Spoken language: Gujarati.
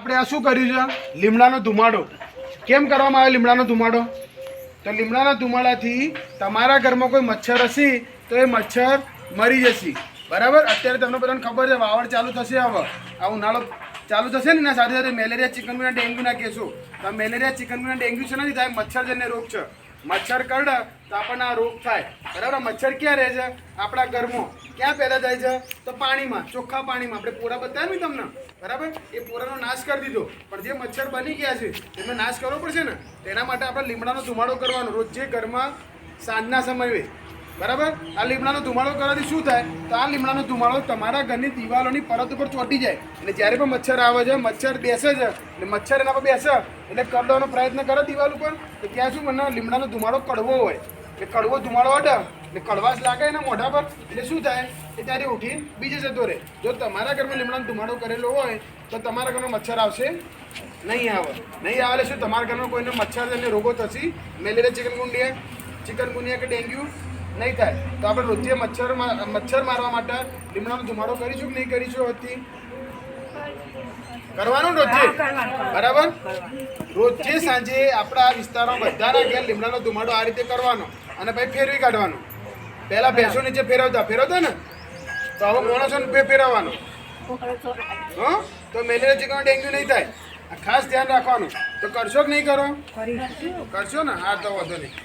આપણે આ શું કર્યું છે? લીમડાનો ધુમાડો. કેમ કરવામાં આવે લીમડાનો ધુમાડો? તો લીમડાના ધુમાડાથી તમારા ઘરમાં કોઈ મચ્છર હશે તો એ મચ્છર મરી જશે. બરાબર. અત્યારે તમને બધાને ખબર છે વાવડ ચાલુ થશે. હવે આ ઉનાળો ચાલુ થશે ને એના સાથે સાથે મેલેરિયા, ચિકનગુનિયા, ડેન્ગ્યુના કેસો. તો મેલેરિયા, ચિકનગુનિયા, ડેન્ગ્યુ છે નથી થાય, મચ્છરજન્ય રોગ છે. મચ્છર કરડે તો આપણને આ રોગ થાય. બરાબર. મચ્છર ક્યાં રહે છે? આપણા ઘરમાં. ક્યાં પેદા થાય છે? તો પાણીમાં, ચોખ્ખા પાણીમાં. આપણે પોરા બતાવ્યા ને તમને. બરાબર. એ પોરાનો નાશ કરી દીધો, પણ જે મચ્છર બની ગયા છે એનો નાશ કરવો પડશે ને. તેના માટે આપણે લીમડાનો ધુમાડો કરવાનો રોજે ઘરમાં સાંજના સમયે. બરાબર. આ લીમડાનો ધુમાડો કરવાથી શું થાય? તો આ લીમડાનો ધુમાડો તમારા ઘરની દિવાલોની પરત ઉપર ચોંટી જાય. એટલે જ્યારે પણ મચ્છર આવે છે, મચ્છર બેસે છે, એટલે મચ્છર એના પર બેસે એટલે કરડવાનો પ્રયત્ન કરે દિવાલ ઉપર, તો ત્યાં શું મને લીમડાનો ધુમાડો કડવો હોય. એટલે કડવો ધુમાડો અડે એટલે કડવાશ લાગે એના મોઢા પર, એટલે શું થાય? એ ત્યારે ઉઠીને બીજે જતો રહે. જો તમારા ઘરમાં લીમડાનો ધુમાડો કરેલો હોય તો તમારા ઘરમાં મચ્છર આવશે નહીં આવે. નહીં આવે એટલે શું? તમારા ઘરમાં કોઈને મચ્છર અને રોગો થશે, મેલેરિયા, ચિકનગુનિયા કે ડેન્ગ્યુ નહીં થાય. તો આપણે રોજે મચ્છર મારવા માટે લીમડાનો ધુમાડો કરીશું કે નહીં કરીશું? હતી કરવાનું રોજે. બરાબર. રોજે સાંજે આપણા આ વિસ્તારમાં બધાના ઘેર લીમડાનો ધુમાડો આ રીતે કરવાનો અને પછી ફેરવી કાઢવાનો. પહેલાં ભેંસો નીચે ફેરવતા ને, તો હવે માણસોને ફેરવવાનો. હા, તો મેલેરિયા, ચિકન, ડેન્ગ્યુ નહીં થાય. ખાસ ધ્યાન રાખવાનું. તો કરશો કે નહીં કરો? કરશો ને? હા, તો વાંધો નહીં.